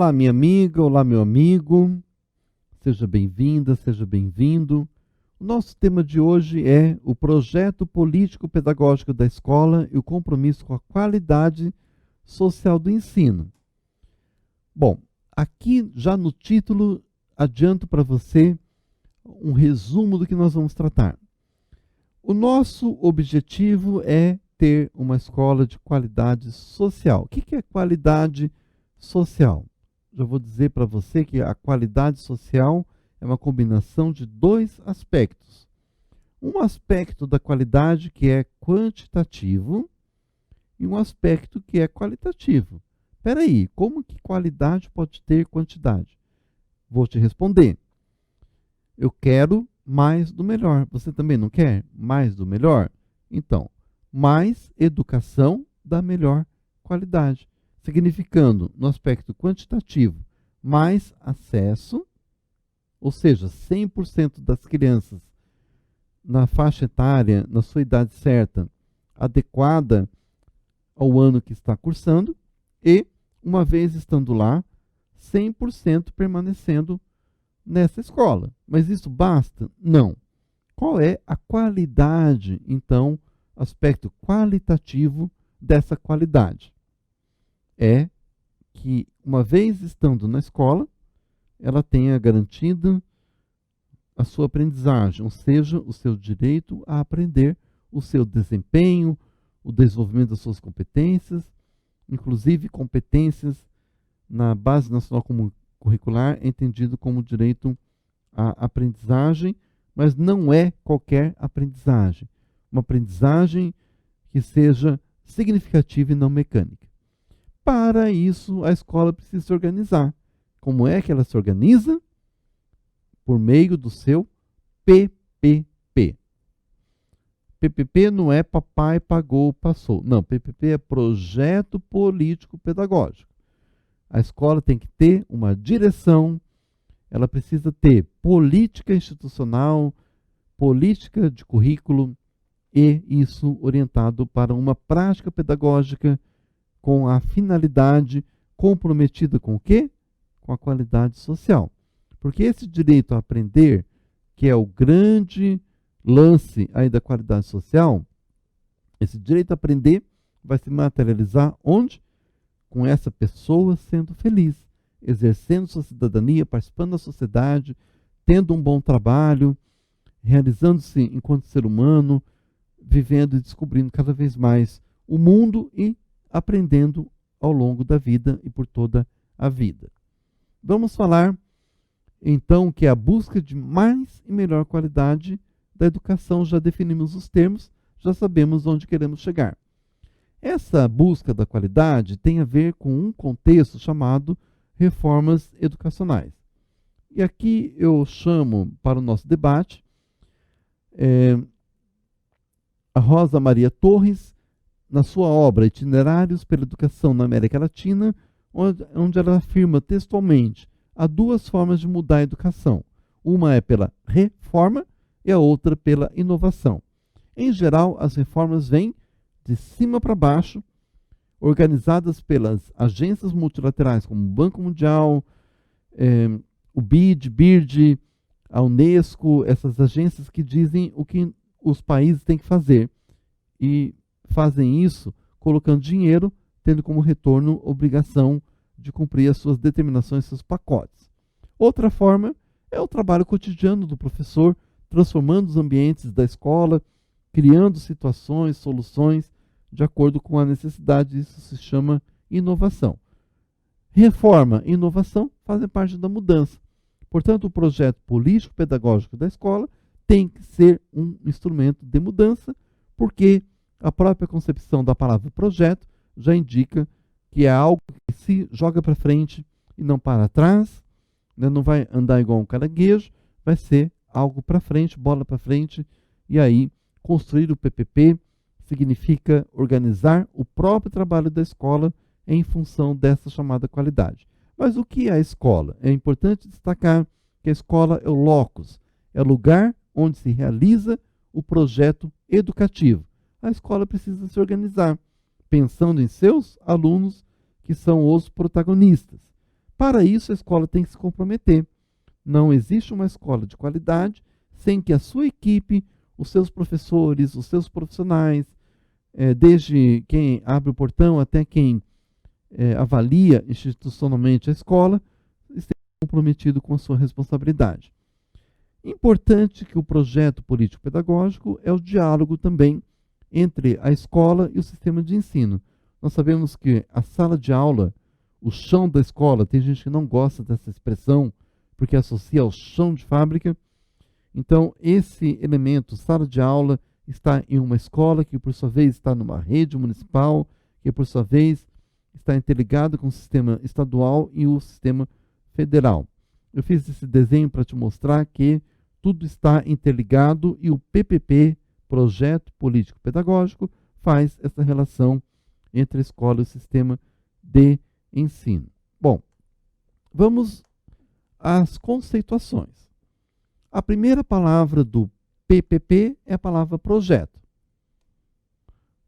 Olá, minha amiga, olá, meu amigo. Seja bem-vinda, seja bem-vindo. O nosso tema de hoje é o projeto político-pedagógico da escola e o compromisso com a qualidade social do ensino. Bom, aqui já no título adianto para você um resumo do que nós vamos tratar. O nosso objetivo é ter uma escola de qualidade social. O que é qualidade social? Já vou dizer para você que a qualidade social é uma combinação de dois aspectos. Um aspecto da qualidade que é quantitativo e um aspecto que é qualitativo. Espera aí, como que qualidade pode ter quantidade? Vou te responder. Eu quero mais do melhor. Você também não quer mais do melhor? Então, mais educação da melhor qualidade. Significando, no aspecto quantitativo, mais acesso, ou seja, 100% das crianças na faixa etária, na sua idade certa, adequada ao ano que está cursando, e, uma vez estando lá, 100% permanecendo nessa escola. Mas isso basta? Não. Qual é a qualidade, então, aspecto qualitativo dessa qualidade? É que, uma vez estando na escola, ela tenha garantido a sua aprendizagem, ou seja, o seu direito a aprender, o seu desempenho, o desenvolvimento das suas competências, inclusive competências na Base Nacional Curricular, entendido como direito à aprendizagem, mas não é qualquer aprendizagem. Uma aprendizagem que seja significativa e não mecânica. Para isso, a escola precisa se organizar. Como é que ela se organiza? Por meio do seu PPP. PPP não é papai pagou, passou. Não, PPP é projeto político pedagógico. A escola tem que ter uma direção, ela precisa ter política institucional, política de currículo, e isso orientado para uma prática pedagógica com a finalidade comprometida com o quê? Com a qualidade social. Porque esse direito a aprender, que é o grande lance aí da qualidade social, esse direito a aprender vai se materializar onde? Com essa pessoa sendo feliz, exercendo sua cidadania, participando da sociedade, tendo um bom trabalho, realizando-se enquanto ser humano, vivendo e descobrindo cada vez mais o mundo e aprendendo ao longo da vida e por toda a vida. Vamos falar, então, que é a busca de mais e melhor qualidade da educação. Já definimos os termos, já sabemos onde queremos chegar. Essa busca da qualidade tem a ver com um contexto chamado reformas educacionais. E aqui eu chamo para o nosso debate a Rosa Maria Torres, na sua obra Itinerários pela Educação na América Latina, onde ela afirma textualmente: há duas formas de mudar a educação. Uma é pela reforma e a outra pela inovação. Em geral, as reformas vêm de cima para baixo, organizadas pelas agências multilaterais como o Banco Mundial, o BID, a Unesco, essas agências que dizem o que os países têm que fazer. E fazem isso colocando dinheiro, tendo como retorno obrigação de cumprir as suas determinações, seus pacotes. Outra forma é o trabalho cotidiano do professor, transformando os ambientes da escola, criando situações, soluções de acordo com a necessidade. Isso se chama inovação. Reforma e inovação fazem parte da mudança. Portanto, o projeto político-pedagógico da escola tem que ser um instrumento de mudança, porque a própria concepção da palavra projeto já indica que é algo que se joga para frente e não para trás, né? Não vai andar igual um caranguejo, vai ser algo para frente, bola para frente. E aí, construir o PPP significa organizar o próprio trabalho da escola em função dessa chamada qualidade. Mas o que é a escola? É importante destacar que a escola é o locus, é o lugar onde se realiza o projeto educativo. A escola precisa se organizar, pensando em seus alunos, que são os protagonistas. Para isso, a escola tem que se comprometer. Não existe uma escola de qualidade sem que a sua equipe, os seus professores, os seus profissionais, desde quem abre o portão até quem avalia institucionalmente a escola, esteja comprometido com a sua responsabilidade. Importante que o projeto político-pedagógico é o diálogo também entre a escola e o sistema de ensino. Nós sabemos que a sala de aula, o chão da escola, tem gente que não gosta dessa expressão, porque associa ao chão de fábrica. Então, esse elemento, sala de aula, está em uma escola que, por sua vez, está numa rede municipal, que, por sua vez, está interligado com o sistema estadual e o sistema federal. Eu fiz esse desenho para te mostrar que tudo está interligado e o PPP, Projeto Político Pedagógico, faz essa relação entre a escola e o sistema de ensino. Bom, vamos às conceituações. A primeira palavra do PPP é a palavra projeto.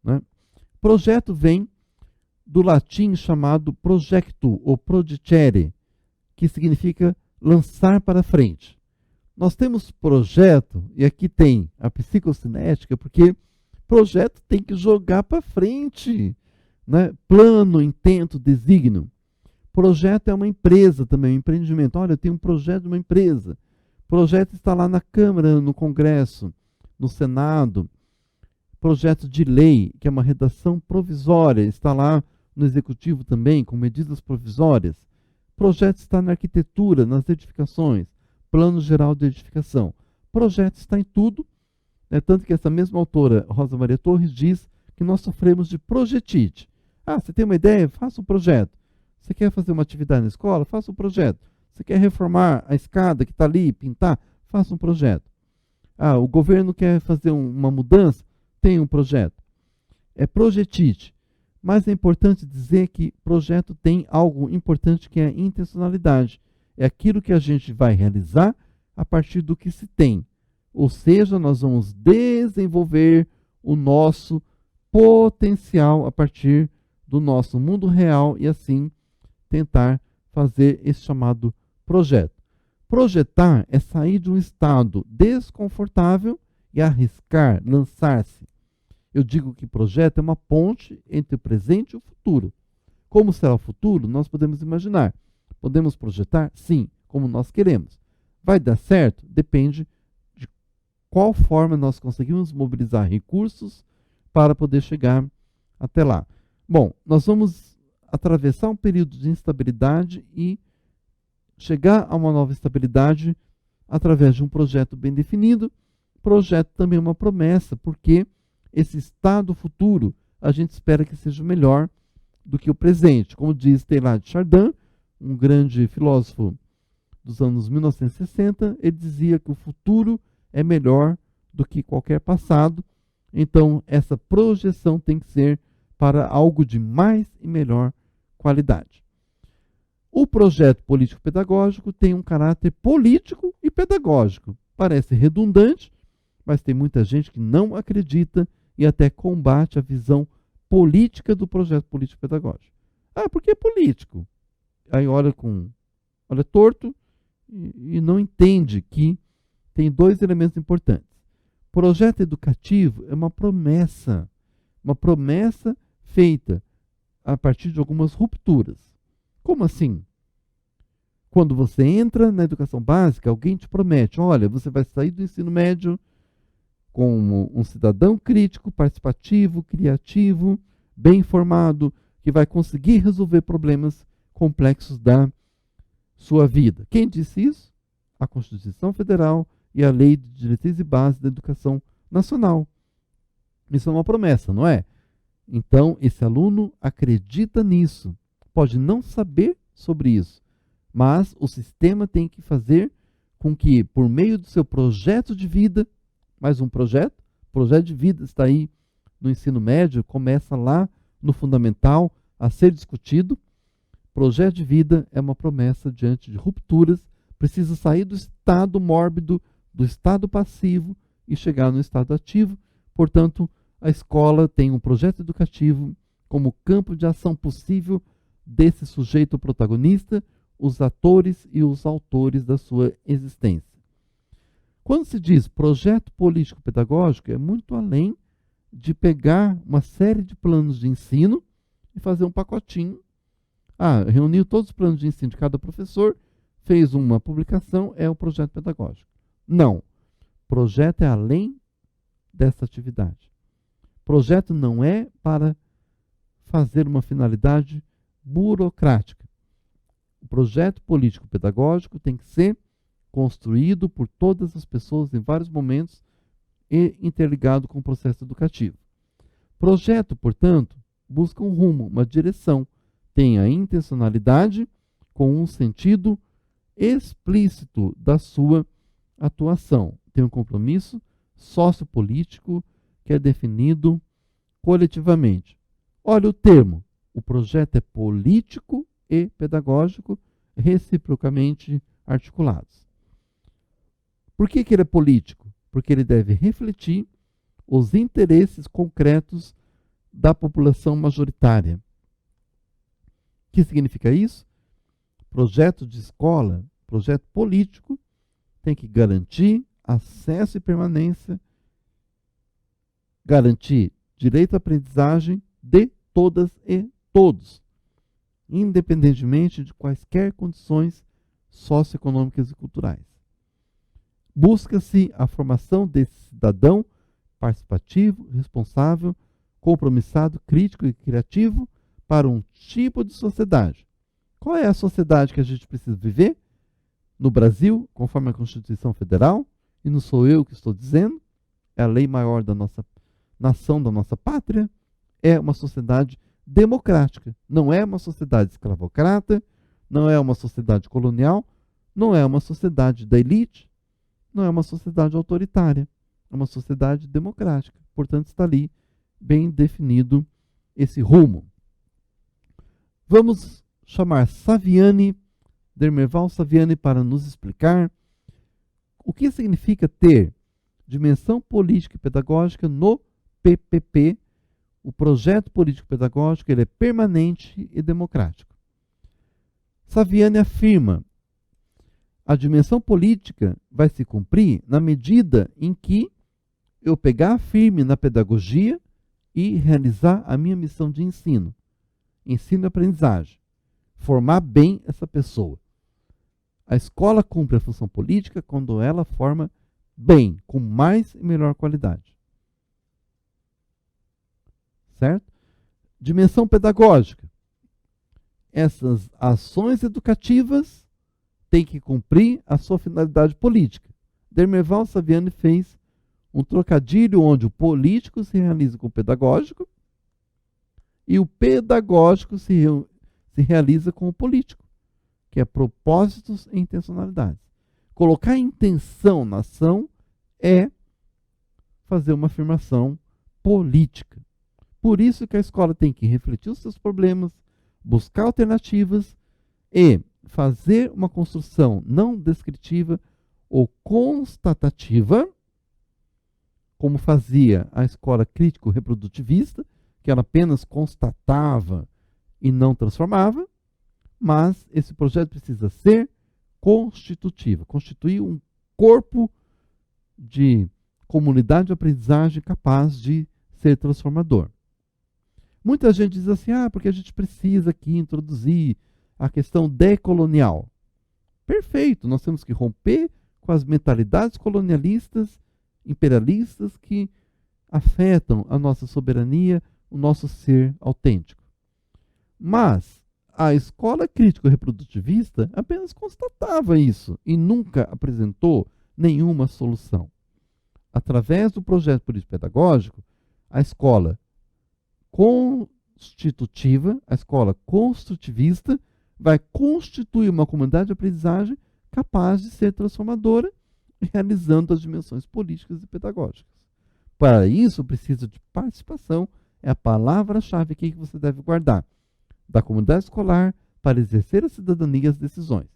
Né? Projeto vem do latim chamado projectu, ou prodicere, que significa lançar para frente. Nós temos projeto, e aqui tem a psicocinética, porque projeto tem que jogar para frente. Né? Plano, intento, desígnio. Projeto é uma empresa também, um empreendimento. Olha, eu tenho um projeto de uma empresa. Projeto está lá na Câmara, no Congresso, no Senado. Projeto de lei, que é uma redação provisória, está lá no Executivo também, com medidas provisórias. Projeto está na arquitetura, nas edificações. Plano geral de edificação. Projeto está em tudo, né? Tanto que essa mesma autora, Rosa Maria Torres, diz que nós sofremos de projetite. Ah, você tem uma ideia? Faça um projeto. Você quer fazer uma atividade na escola? Faça um projeto. Você quer reformar a escada que está ali, pintar? Faça um projeto. Ah, o governo quer fazer uma mudança? Tem um projeto. É projetite. Mas é importante dizer que projeto tem algo importante que é a intencionalidade. É aquilo que a gente vai realizar a partir do que se tem. Ou seja, nós vamos desenvolver o nosso potencial a partir do nosso mundo real e assim tentar fazer esse chamado projeto. Projetar é sair de um estado desconfortável e arriscar, lançar-se. Eu digo que projeto é uma ponte entre o presente e o futuro. Como será o futuro? Nós podemos imaginar. Podemos projetar? Sim, como nós queremos. Vai dar certo? Depende de qual forma nós conseguimos mobilizar recursos para poder chegar até lá. Bom, nós vamos atravessar um período de instabilidade e chegar a uma nova estabilidade através de um projeto bem definido. Projeto também é uma promessa, porque esse estado futuro a gente espera que seja melhor do que o presente. Como diz Teilhard de Chardin, um grande filósofo dos anos 1960, ele dizia que o futuro é melhor do que qualquer passado. Então, essa projeção tem que ser para algo de mais e melhor qualidade. O projeto político-pedagógico tem um caráter político e pedagógico. Parece redundante, mas tem muita gente que não acredita e até combate a visão política do projeto político-pedagógico. Ah, por que político? Aí olha torto e não entende que tem dois elementos importantes. Projeto educativo é uma promessa feita a partir de algumas rupturas. Como assim? Quando você entra na educação básica, alguém te promete, olha, você vai sair do ensino médio como um cidadão crítico, participativo, criativo, bem informado, que vai conseguir resolver problemas complexos da sua vida. Quem disse isso? A Constituição Federal e a Lei de Diretrizes e Bases da Educação Nacional. Isso é uma promessa, não é? Então, esse aluno acredita nisso. Pode não saber sobre isso, mas o sistema tem que fazer com que, por meio do seu projeto de vida, mais um projeto de vida está aí no ensino médio, começa lá no fundamental a ser discutido. Projeto de vida é uma promessa diante de rupturas, precisa sair do estado mórbido, do estado passivo e chegar no estado ativo. Portanto, a escola tem um projeto educativo como campo de ação possível desse sujeito protagonista, os atores e os autores da sua existência. Quando se diz projeto político-pedagógico, é muito além de pegar uma série de planos de ensino e fazer um pacotinho. Reuniu todos os planos de ensino de cada professor, fez uma publicação, é o projeto pedagógico. Não. Projeto é além dessa atividade. Projeto não é para fazer uma finalidade burocrática. O projeto político-pedagógico tem que ser construído por todas as pessoas em vários momentos e interligado com o processo educativo. Projeto, portanto, busca um rumo, uma direção, tem a intencionalidade com um sentido explícito da sua atuação. Tem um compromisso sociopolítico que é definido coletivamente. Olha o termo, o projeto é político e pedagógico, reciprocamente articulados. Por que ele é político? Porque ele deve refletir os interesses concretos da população majoritária. O que significa isso? Projeto de escola, projeto político, tem que garantir acesso e permanência, garantir direito à aprendizagem de todas e todos, independentemente de quaisquer condições socioeconômicas e culturais. Busca-se a formação desse cidadão participativo, responsável, compromissado, crítico e criativo para um tipo de sociedade. Qual é a sociedade que a gente precisa viver? No Brasil, conforme a Constituição Federal, e não sou eu que estou dizendo, é a lei maior da nossa nação, da nossa pátria, é uma sociedade democrática. Não é uma sociedade escravocrata, não é uma sociedade colonial, não é uma sociedade da elite, não é uma sociedade autoritária, é uma sociedade democrática. Portanto, está ali bem definido esse rumo. Vamos chamar Saviani, Demerval Saviani, para nos explicar o que significa ter dimensão política e pedagógica no PPP. O projeto político-pedagógico ele é permanente e democrático. Saviani afirma: a dimensão política vai se cumprir na medida em que eu pegar firme na pedagogia e realizar a minha missão de ensino. Ensino e aprendizagem. Formar bem essa pessoa. A escola cumpre a função política quando ela forma bem, com mais e melhor qualidade. Certo? Dimensão pedagógica. Essas ações educativas têm que cumprir a sua finalidade política. Demerval Saviani fez um trocadilho onde o político se realiza com o pedagógico e o pedagógico se realiza com o político, que é propósitos e intencionalidades. Colocar intenção na ação é fazer uma afirmação política. Por isso que a escola tem que refletir os seus problemas, buscar alternativas e fazer uma construção não descritiva ou constatativa, como fazia a escola crítico-reprodutivista, que ela apenas constatava e não transformava, mas esse projeto precisa ser constitutivo, constituir um corpo de comunidade de aprendizagem capaz de ser transformador. Muita gente diz assim, porque a gente precisa aqui introduzir a questão decolonial. Perfeito, nós temos que romper com as mentalidades colonialistas, imperialistas que afetam a nossa soberania, o nosso ser autêntico. Mas a escola crítico-reprodutivista apenas constatava isso e nunca apresentou nenhuma solução. Através do projeto político-pedagógico, a escola constitutiva, a escola construtivista, vai constituir uma comunidade de aprendizagem capaz de ser transformadora, realizando as dimensões políticas e pedagógicas. Para isso, precisa de participação, é a palavra-chave aqui que você deve guardar, da comunidade escolar para exercer a cidadania e as decisões.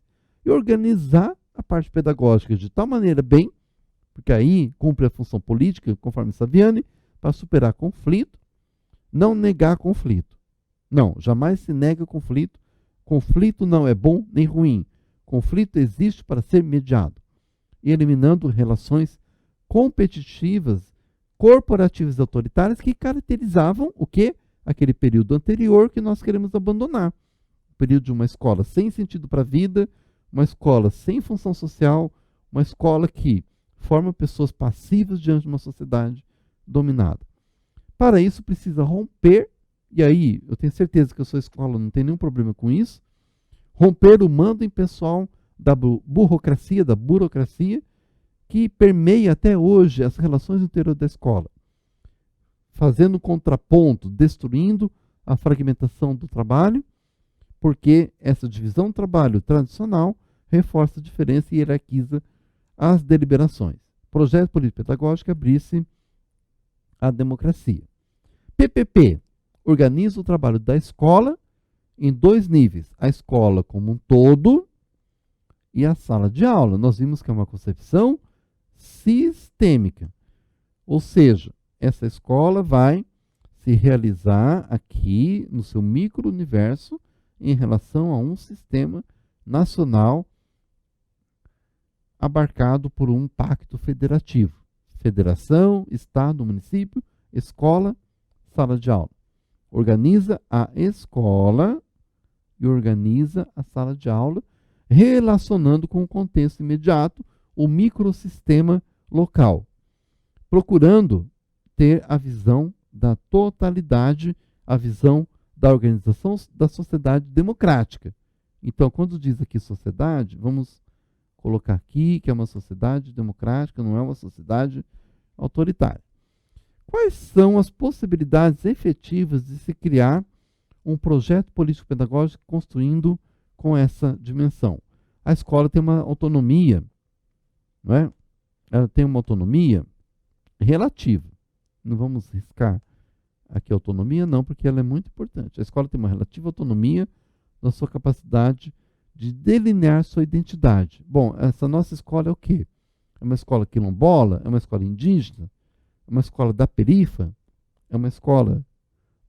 E organizar a parte pedagógica de tal maneira bem, porque aí cumpre a função política, conforme Saviani, para superar conflito, não negar conflito. Não, jamais se nega conflito Conflito não é bom nem ruim. Conflito existe para ser mediado, eliminando relações competitivas, corporativas e autoritárias que caracterizavam o quê? Aquele período anterior que nós queremos abandonar. O período de uma escola sem sentido para a vida, uma escola sem função social, uma escola que forma pessoas passivas diante de uma sociedade dominada. Para isso precisa romper, e aí eu tenho certeza que a sua escola não tem nenhum problema com isso, romper o mando impessoal da burocracia, que permeia até hoje as relações no interior da escola, fazendo um contraponto, destruindo a fragmentação do trabalho, porque essa divisão do trabalho tradicional reforça a diferença e hierarquiza as deliberações. Projeto político-pedagógico abrisse a democracia. PPP organiza o trabalho da escola em 2 níveis, a escola como um todo e a sala de aula. Nós vimos que é uma concepção sistêmica, ou seja, essa escola vai se realizar aqui no seu micro-universo em relação a um sistema nacional abarcado por um pacto federativo. Federação, Estado, município, escola, sala de aula. Organiza a escola e organiza a sala de aula, relacionando com o contexto imediato, o microsistema local, procurando ter a visão da totalidade, a visão da organização da sociedade democrática. Então, quando diz aqui sociedade, vamos colocar aqui que é uma sociedade democrática, não é uma sociedade autoritária. Quais são as possibilidades efetivas de se criar um projeto político-pedagógico construindo com essa dimensão? A escola tem uma autonomia, não é? Ela tem uma autonomia relativa. Não vamos riscar aqui a autonomia, não, porque ela é muito importante. A escola tem uma relativa autonomia na sua capacidade de delinear sua identidade. Bom, essa nossa escola é o quê? É uma escola quilombola? É uma escola indígena? É uma escola da perifa? É uma escola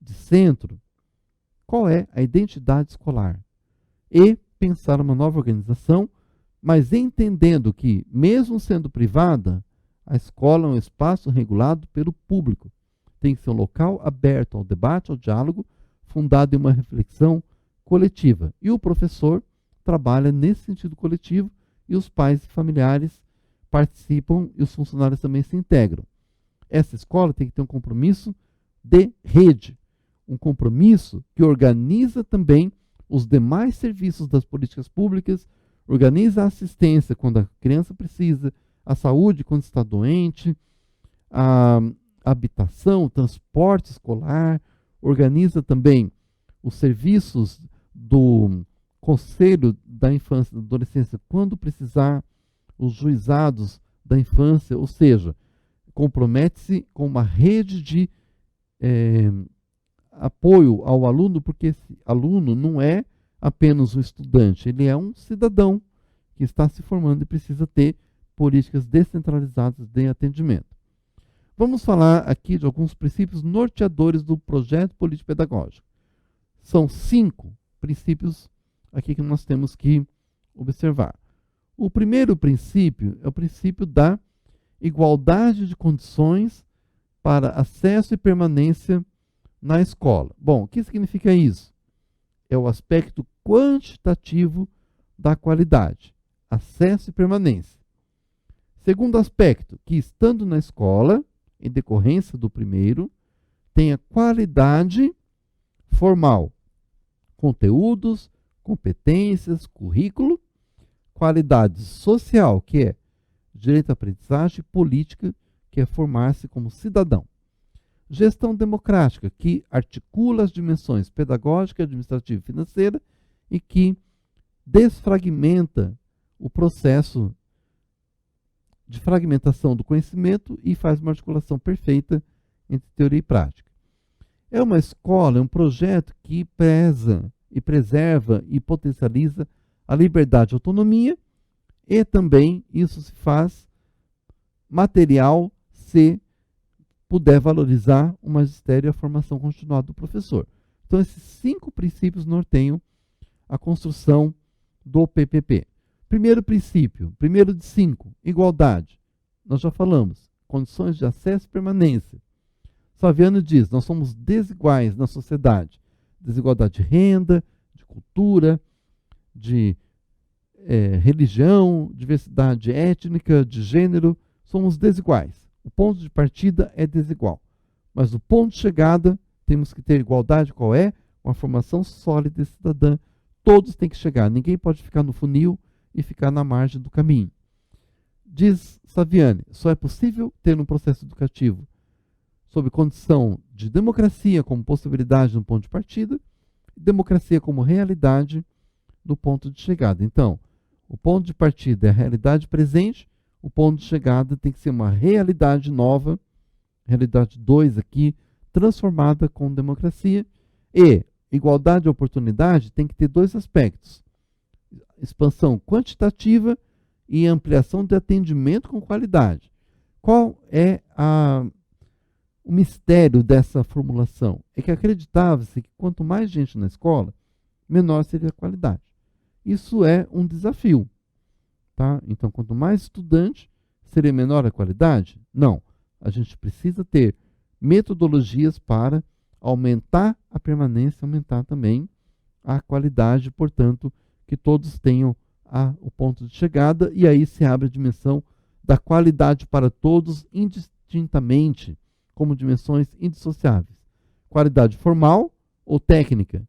de centro? Qual é a identidade escolar? E pensar uma nova organização, mas entendendo que, mesmo sendo privada, a escola é um espaço regulado pelo público. Tem que ser um local aberto ao debate, ao diálogo, fundado em uma reflexão coletiva. E o professor trabalha nesse sentido coletivo e os pais e familiares participam e os funcionários também se integram. Essa escola tem que ter um compromisso de rede, um compromisso que organiza também os demais serviços das políticas públicas, organiza a assistência quando a criança precisa, a saúde quando está doente, a habitação, o transporte escolar, organiza também os serviços do Conselho da Infância e da Adolescência quando precisar, os juizados da infância, ou seja, compromete-se com uma rede de apoio ao aluno, porque esse aluno não é apenas um estudante, ele é um cidadão que está se formando e precisa ter políticas descentralizadas de atendimento. Vamos falar aqui de alguns princípios norteadores do projeto político-pedagógico. São 5 princípios aqui que nós temos que observar. O primeiro princípio é o princípio da igualdade de condições para acesso e permanência na escola. Bom, o que significa isso? É o aspecto quantitativo da qualidade, acesso e permanência. Segundo aspecto, que estando na escola, em decorrência do primeiro, tenha qualidade formal, conteúdos, competências, currículo, qualidade social, que é direito à aprendizagem, política, que é formar-se como cidadão. Gestão democrática, que articula as dimensões pedagógica, administrativa e financeira e que desfragmenta o processo de fragmentação do conhecimento e faz uma articulação perfeita entre teoria e prática. É uma escola, é um projeto que preza e preserva e potencializa a liberdade e autonomia e também isso se faz material se puder valorizar o magistério e a formação continuada do professor. Então, esses 5 princípios norteiam a construção do PPP. Primeiro princípio, primeiro de 5, igualdade. Nós já falamos, condições de acesso e permanência. Saviano diz, nós somos desiguais na sociedade. Desigualdade de renda, de cultura, de religião, diversidade étnica, de gênero, somos desiguais. O ponto de partida é desigual. Mas o ponto de chegada, temos que ter igualdade, qual é? Uma formação sólida e cidadã. Todos têm que chegar, ninguém pode ficar no funil e ficar na margem do caminho. Diz Saviani, só é possível ter um processo educativo sob condição de democracia como possibilidade no ponto de partida, e democracia como realidade no ponto de chegada. Então, o ponto de partida é a realidade presente, o ponto de chegada tem que ser uma realidade nova, realidade 2 aqui, transformada com democracia, e igualdade de oportunidade tem que ter 2 aspectos, expansão quantitativa e ampliação de atendimento com qualidade. Qual é o mistério dessa formulação? É que acreditava-se que quanto mais gente na escola, menor seria a qualidade. Isso é um desafio. Tá? Então, quanto mais estudante, seria menor a qualidade? Não. A gente precisa ter metodologias para aumentar a permanência, aumentar também a qualidade, portanto, que todos tenham o ponto de chegada, e aí se abre a dimensão da qualidade para todos indistintamente, como dimensões indissociáveis. Qualidade formal ou técnica,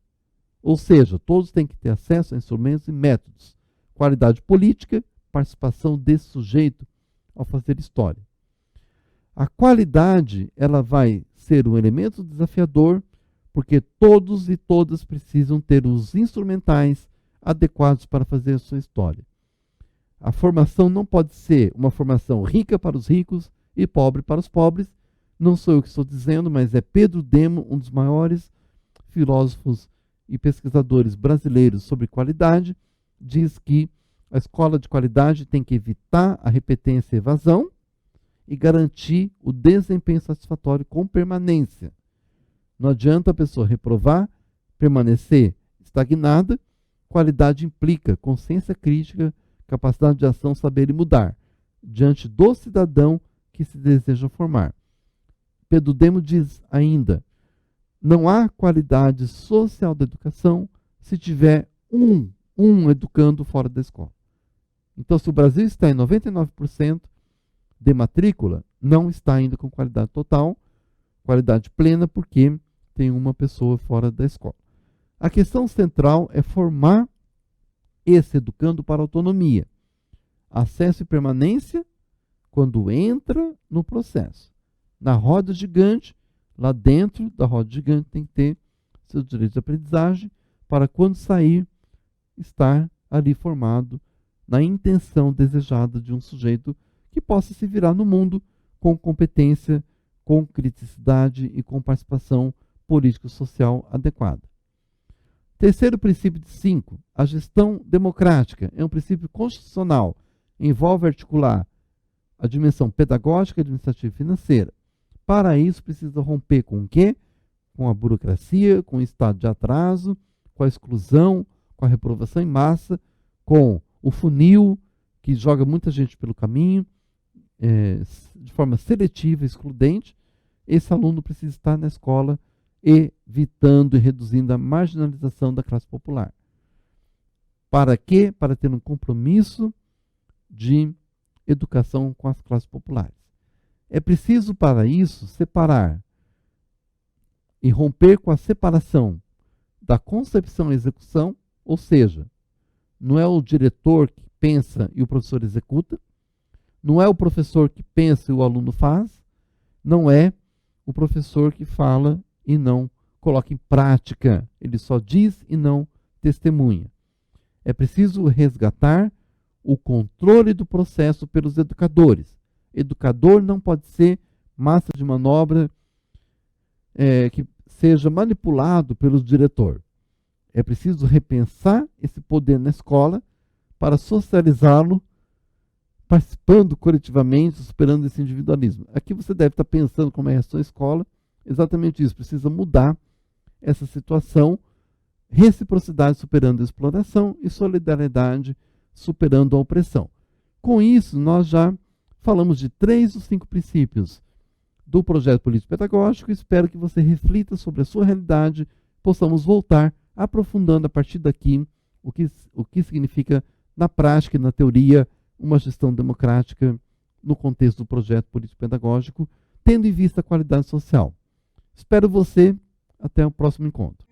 ou seja, todos têm que ter acesso a instrumentos e métodos. Qualidade política, participação desse sujeito ao fazer história. A qualidade, ela vai ser um elemento desafiador, porque todos e todas precisam ter os instrumentais adequados para fazer a sua história. A formação não pode ser uma formação rica para os ricos e pobre para os pobres. Não sou eu que estou dizendo, mas é Pedro Demo, um dos maiores filósofos e pesquisadores brasileiros sobre qualidade, diz que a escola de qualidade tem que evitar a repetência e evasão e garantir o desempenho satisfatório com permanência. Não adianta a pessoa reprovar, permanecer estagnada. Qualidade implica consciência crítica, capacidade de ação, saber e mudar, diante do cidadão que se deseja formar. Pedro Demo diz ainda, não há qualidade social da educação se tiver um educando fora da escola. Então, se o Brasil está em 99% de matrícula, não está ainda com qualidade total, qualidade plena, porque tem uma pessoa fora da escola. A questão central é formar esse educando para autonomia. Acesso e permanência quando entra no processo. Na roda gigante, lá dentro da roda gigante tem que ter seus direitos de aprendizagem para quando sair, estar ali formado na intenção desejada de um sujeito que possa se virar no mundo com competência, com criticidade e com participação político-social adequada. Terceiro princípio de 5, a gestão democrática é um princípio constitucional, envolve articular a dimensão pedagógica, administrativa e financeira. Para isso, precisa romper com o quê? Com a burocracia, com o estado de atraso, com a exclusão, com a reprovação em massa, com o funil, que joga muita gente pelo caminho, de forma seletiva, excludente. Esse aluno precisa estar na escola evitando e reduzindo a marginalização da classe popular. Para quê? Para ter um compromisso de educação com as classes populares. É preciso, para isso, separar e romper com a separação da concepção e execução, ou seja, não é o diretor que pensa e o professor executa, não é o professor que pensa e o aluno faz, não é o professor que fala e não coloca em prática, ele só diz e não testemunha. É preciso resgatar o controle do processo pelos educadores. Educador não pode ser massa de manobra que seja manipulado pelo diretor. É preciso repensar esse poder na escola para socializá-lo, participando coletivamente, superando esse individualismo. Aqui você deve estar pensando como é a sua escola, exatamente isso, precisa mudar essa situação reciprocidade superando a exploração e solidariedade superando a opressão. Com isso, nós já falamos de 3 dos 5 princípios do projeto político-pedagógico. Espero que você reflita sobre a sua realidade, possamos voltar aprofundando a partir daqui o que significa na prática e na teoria uma gestão democrática no contexto do projeto político-pedagógico, tendo em vista a qualidade social. Espero você, até o próximo encontro.